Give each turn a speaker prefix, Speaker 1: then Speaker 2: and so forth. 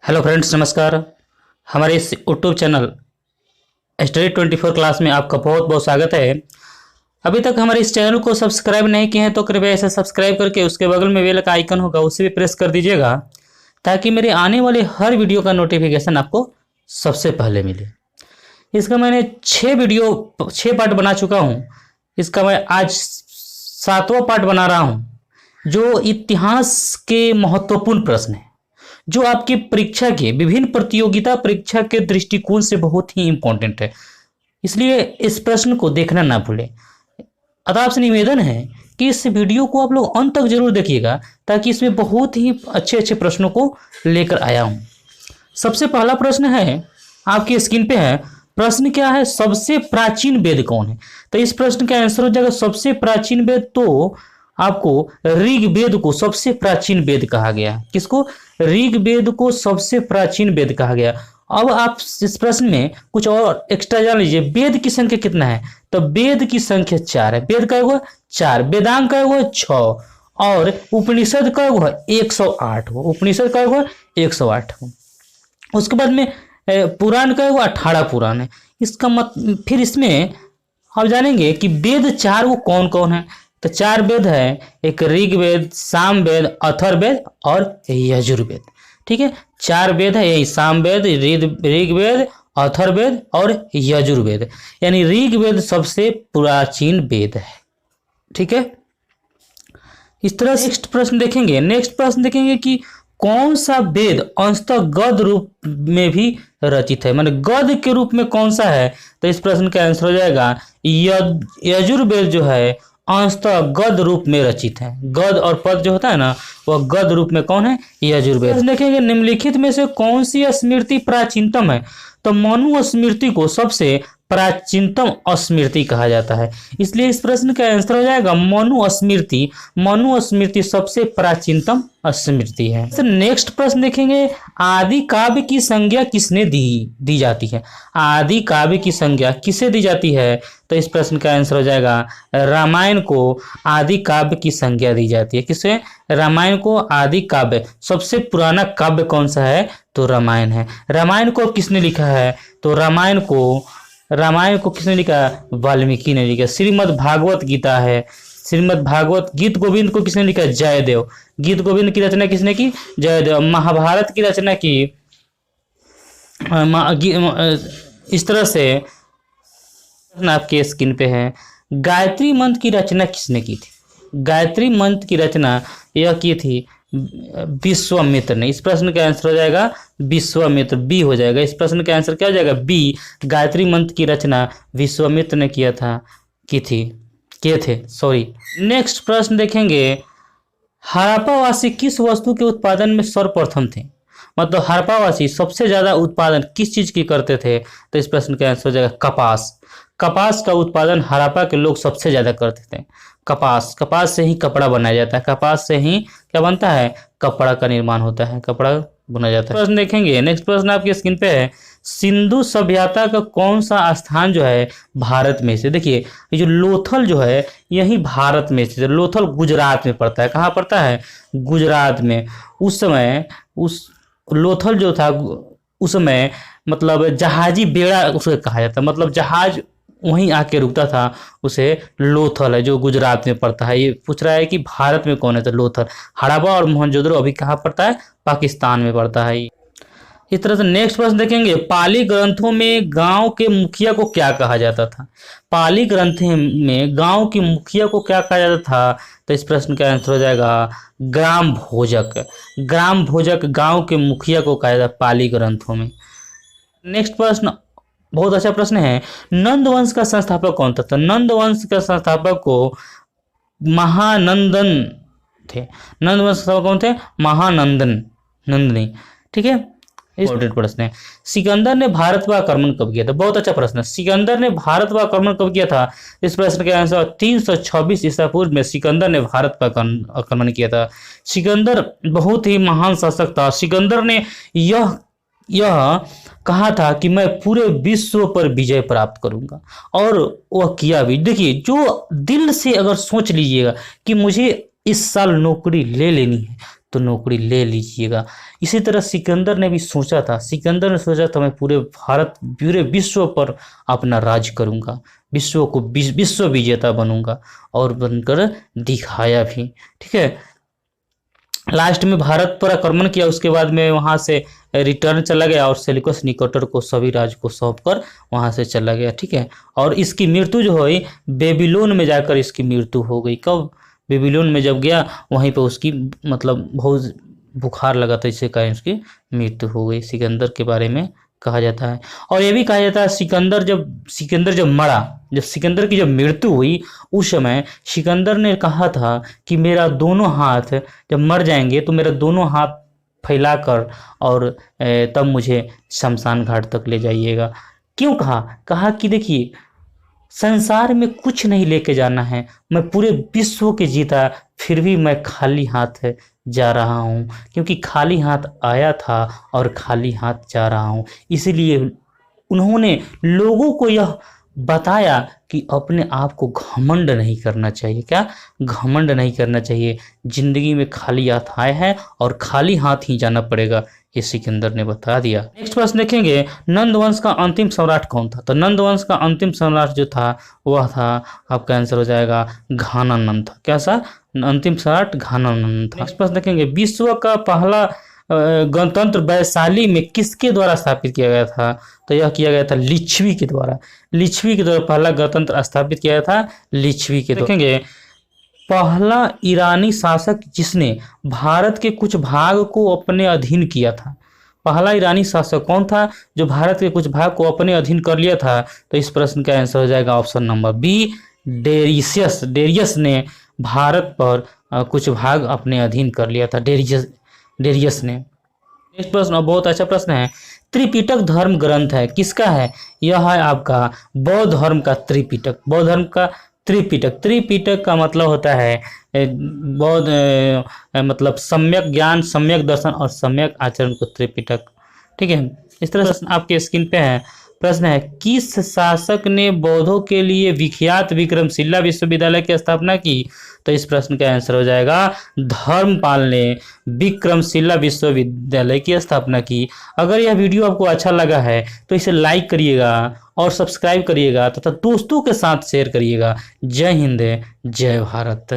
Speaker 1: Hello friends, नमस्कार। हमारे इस यूट्यूब चैनल Study24 क्लास में आपका बहुत बहुत स्वागत है। अभी तक हमारे इस चैनल को सब्सक्राइब नहीं किए हैं तो कृपया इसे सब्सक्राइब करके उसके बगल में बेल का आइकन होगा उसे भी प्रेस कर दीजिएगा, ताकि मेरे आने वाले हर वीडियो का नोटिफिकेशन आपको सबसे पहले मिले। इसका मैंने 6 पार्ट बना चुका हूँ। इसका मैं आज 7वां पार्ट बना रहा हूँ, जो इतिहास के महत्वपूर्ण प्रश्न है, जो आपकी परीक्षा के विभिन्न प्रतियोगिता परीक्षा के दृष्टिकोण से बहुत ही इंपॉर्टेंट है। इसलिए इस प्रश्न को देखना ना भूलें। अतः आपसे निवेदन है कि इस वीडियो को आप लोग अंत तक जरूर देखिएगा, ताकि इसमें बहुत ही अच्छे अच्छे प्रश्नों को लेकर आया हूं। सबसे पहला प्रश्न है, आपकी स्क्रीन पे है। प्रश्न क्या है? सबसे प्राचीन वेद कौन है? तो इस प्रश्न का आंसर हो जाएगा सबसे प्राचीन वेद। तो आपको ऋग्वेद को सबसे प्राचीन वेद कहा गया है। किसको? ऋग्वेद को सबसे प्राचीन वेद कहा गया। अब आप इस प्रश्न में कुछ और एक्स्ट्रा जान लीजिए। वेद की संख्या कितना है? तो वेद की संख्या 4 है। वेद का हुआ 4, वेदांग का हुआ 6 और उपनिषद का हुआ 108 हो। उपनिषद का हुआ 108 हो। उसके बाद में पुराण का हुआ 18 पुराण है। इसका फिर इसमें आप जानेंगे कि वेद 4 वो कौन कौन है। तो 4 वेद है, एक ऋग्वेद, सामवेद, अथर्ववेद और यजुर्वेद। ठीक है, 4 वेद है, यही सामवेद, ऋग्वेद, अथर्ववेद और यजुर्वेद। यानी ऋग्वेद सबसे प्राचीन वेद है। ठीक है, इस तरह नेक्स्ट प्रश्न देखेंगे कि कौन सा वेद अंशतः गद्य रूप में भी रचित है, माने गद्य के रूप में कौन सा है? तो इस प्रश्न का आंसर हो जाएगा यजुर्वेद जो है अंशतः गद्य रूप में रचित है। गद्य और पद जो होता है ना, वह गद्य रूप में कौन है? यजुर्वेद। देखेंगे निम्नलिखित में से कौन सी स्मृति प्राचीनतम है? तो मनु स्मृति को सबसे प्राचीनतम स्मृति कहा जाता है। इसलिए इस प्रश्न का आंसर हो जाएगा मनु स्मृति। मनु स्मृति सबसे प्राचीनतम स्मृति है। नेक्स्ट प्रश्न देखेंगे, आदि काव्य की संज्ञा किसने दी जाती है? आदि काव्य की संज्ञा किसे दी जाती है? तो इस प्रश्न का आंसर हो जाएगा रामायण को आदि काव्य की संज्ञा दी जाती है। किसे? रामायण को आदि काव्य। सबसे पुराना काव्य कौन सा है? तो रामायण है। रामायण को किसने लिखा है? तो रामायण को किसने लिखा? वाल्मीकि ने लिखा। श्रीमद् भागवत गीता है। श्रीमद् भागवत गीत गोविंद को किसने लिखा? जयदेव। गीत गोविंद की रचना किसने की? जयदेव। महाभारत की रचना की इस तरह से आपके स्क्रीन पे है। गायत्री मंत्र की रचना किसने की थी? गायत्री मंत्र की रचना यह की थी विश्वामित्र ने। इस प्रश्न का आंसर हो जाएगा विश्वामित्र, बी हो जाएगा। इस प्रश्न का आंसर क्या हो जाएगा? बी। गायत्री मंत्र की रचना विश्वामित्र ने किए थे। नेक्स्ट प्रश्न देखेंगे, हड़प्पावासी किस वस्तु के उत्पादन में सर्वप्रथम थे? मतलब हड़प्पावासी सबसे ज्यादा उत्पादन किस चीज की करते थे? तो इस प्रश्न का आंसर हो जाएगा कपास। कपास का उत्पादन हड़प्पा के लोग सबसे ज्यादा करते थे। कपास से ही कपड़ा बनाया जाता है। कपास से ही क्या बनता है? कपड़ा का निर्माण होता है, कपड़ा बुना जाता है। प्रश्न देखेंगे, नेक्स्ट प्रश्न आपकी स्क्रीन पे है। सिंधु सभ्यता का कौन सा स्थान जो है भारत में से? देखिए, ये जो लोथल जो है यही भारत में से। लोथल गुजरात में पड़ता है। कहाँ पड़ता है? गुजरात में। उस समय उस लोथल जो था, उस समय मतलब जहाजी बेड़ा उसे कहा जाता है। मतलब जहाज वहीं आके रुकता था, उसे लोथल है, जो गुजरात में पड़ता है। ये पूछ रहा है कि भारत में कौन है? तो लोथल। हड़प्पा और मोहनजोदड़ो अभी कहाँ पड़ता है? पाकिस्तान में पड़ता है। इस तरह से नेक्स्ट प्रश्न देखेंगे, पाली ग्रंथों में गांव के मुखिया को क्या कहा जाता था? पाली ग्रंथ में गांव की मुखिया को क्या कहा जाता था? तो इस प्रश्न का आंसर हो जाएगा ग्राम भोजक। ग्राम भोजक गांव के मुखिया को कहा जाता है पाली ग्रंथों में। नेक्स्ट प्रश्न बहुत अच्छा प्रश्न है, नंद वंश का संस्थापक कौन था? तो नंद वंश का संस्थापक को महानंदन थे। नंद वंश का संस्थापक कौन थे? नंदनी। ठीक है, इंपॉर्टेंट प्रश्न है। सिकंदर ने भारत पर आक्रमण कब किया था? बहुत अच्छा प्रश्न है। सिकंदर ने भारत पर आक्रमण कब किया था? इस प्रश्न का आंसर 326 ईसा पूर्व में सिकंदर ने भारत पर आक्रमण किया था। सिकंदर बहुत ही महान शासक था। सिकंदर ने यह कहा था कि मैं पूरे विश्व पर विजय प्राप्त करूंगा, और वह किया भी। देखिए, जो दिल से अगर सोच लीजिएगा कि मुझे इस साल नौकरी ले लेनी है, तो नौकरी ले लीजिएगा। इसी तरह सिकंदर ने भी सोचा था, सिकंदर ने सोचा था मैं पूरे भारत पूरे विश्व पर अपना राज करूंगा, विश्व को विश्व विजेता बनूंगा, और बनकर दिखाया भी। ठीक है, लास्ट में भारत पर आक्रमण किया, उसके बाद में वहां से रिटर्न चला गया और सेल्यूकस निकेटर को सभी राज्य को सौंप कर वहां से चला गया। ठीक है, और इसकी मृत्यु जो हुई बेबीलोन में जाकर इसकी मृत्यु हो गई। कब? बेबीलोन में जब गया वहीं पे उसकी मतलब बहुत बुखार लगा था, इससे कारण उसकी मृत्यु हो गई। सिकंदर के बारे में कहा जाता है। और ये भी कहा जाता है सिकंदर जब मरा, जब सिकंदर की जब मृत्यु हुई उस समय सिकंदर ने कहा था कि मेरा दोनों हाथ जब मर जाएंगे तो मेरा दोनों हाथ फैलाकर और तब मुझे शमशान घाट तक ले जाइएगा। क्यों कहा कि देखिए संसार में कुछ नहीं लेके जाना है, मैं पूरे विश्व के जीता फिर भी मैं खाली हाथ जा रहा हूँ, क्योंकि खाली हाथ आया था और खाली हाथ जा रहा हूँ। इसीलिए उन्होंने लोगों को यह बताया कि अपने आप को घमंड नहीं करना चाहिए। क्या? घमंड नहीं करना चाहिए। जिंदगी में खाली हाथ आए हैं और खाली हाथ ही जाना पड़ेगा, ये सिकंदर ने बता दिया। नेक्स्ट प्रश्न देखेंगे, नंद वंश का अंतिम सम्राट कौन था? तो नंद वंश का अंतिम सम्राट जो था वह था, आपका आंसर हो जाएगा घानानंद था। कैसा? अंतिम सम्राट घानानंद था। नेक्स्ट प्रश्न देखेंगे, विश्व का पहला गणतंत्र वैशाली में किसके द्वारा स्थापित किया गया था? तो यह किया गया था लिच्छवी के द्वारा। लिच्छवी के द्वारा पहला गणतंत्र स्थापित किया गया था, लिच्छवी के द्वारा। देखेंगे, पहला ईरानी शासक जिसने भारत के कुछ भाग को अपने अधीन किया था। पहला ईरानी शासक कौन था जो भारत के कुछ भाग को अपने अधीन कर लिया था? तो इस प्रश्न का आंसर हो जाएगा option number B, Darius. Darius ने भारत पर कुछ भाग अपने अधीन कर लिया था, डेरियस ने। नेक्स्ट प्रश्न बहुत अच्छा प्रश्न है, त्रिपिटक धर्म ग्रंथ है किसका है? यह है आपका बौद्ध धर्म का त्रिपिटक। बौद्ध धर्म का त्रिपिटक। त्रिपिटक का मतलब होता है बौद्ध मतलब सम्यक ज्ञान, सम्यक दर्शन और सम्यक आचरण को त्रिपिटक। ठीक है, इस तरह से आपके स्क्रीन पे है। प्रश्न है, किस शासक ने बौद्धों के लिए विख्यात विक्रमशिला विश्वविद्यालय की स्थापना की? तो इस प्रश्न का आंसर हो जाएगा धर्मपाल ने विक्रमशिला विश्वविद्यालय की स्थापना की। अगर यह वीडियो आपको अच्छा लगा है तो इसे लाइक करिएगा और सब्सक्राइब करिएगा तथा दोस्तों के साथ शेयर करिएगा। जय हिंद, जय भारत।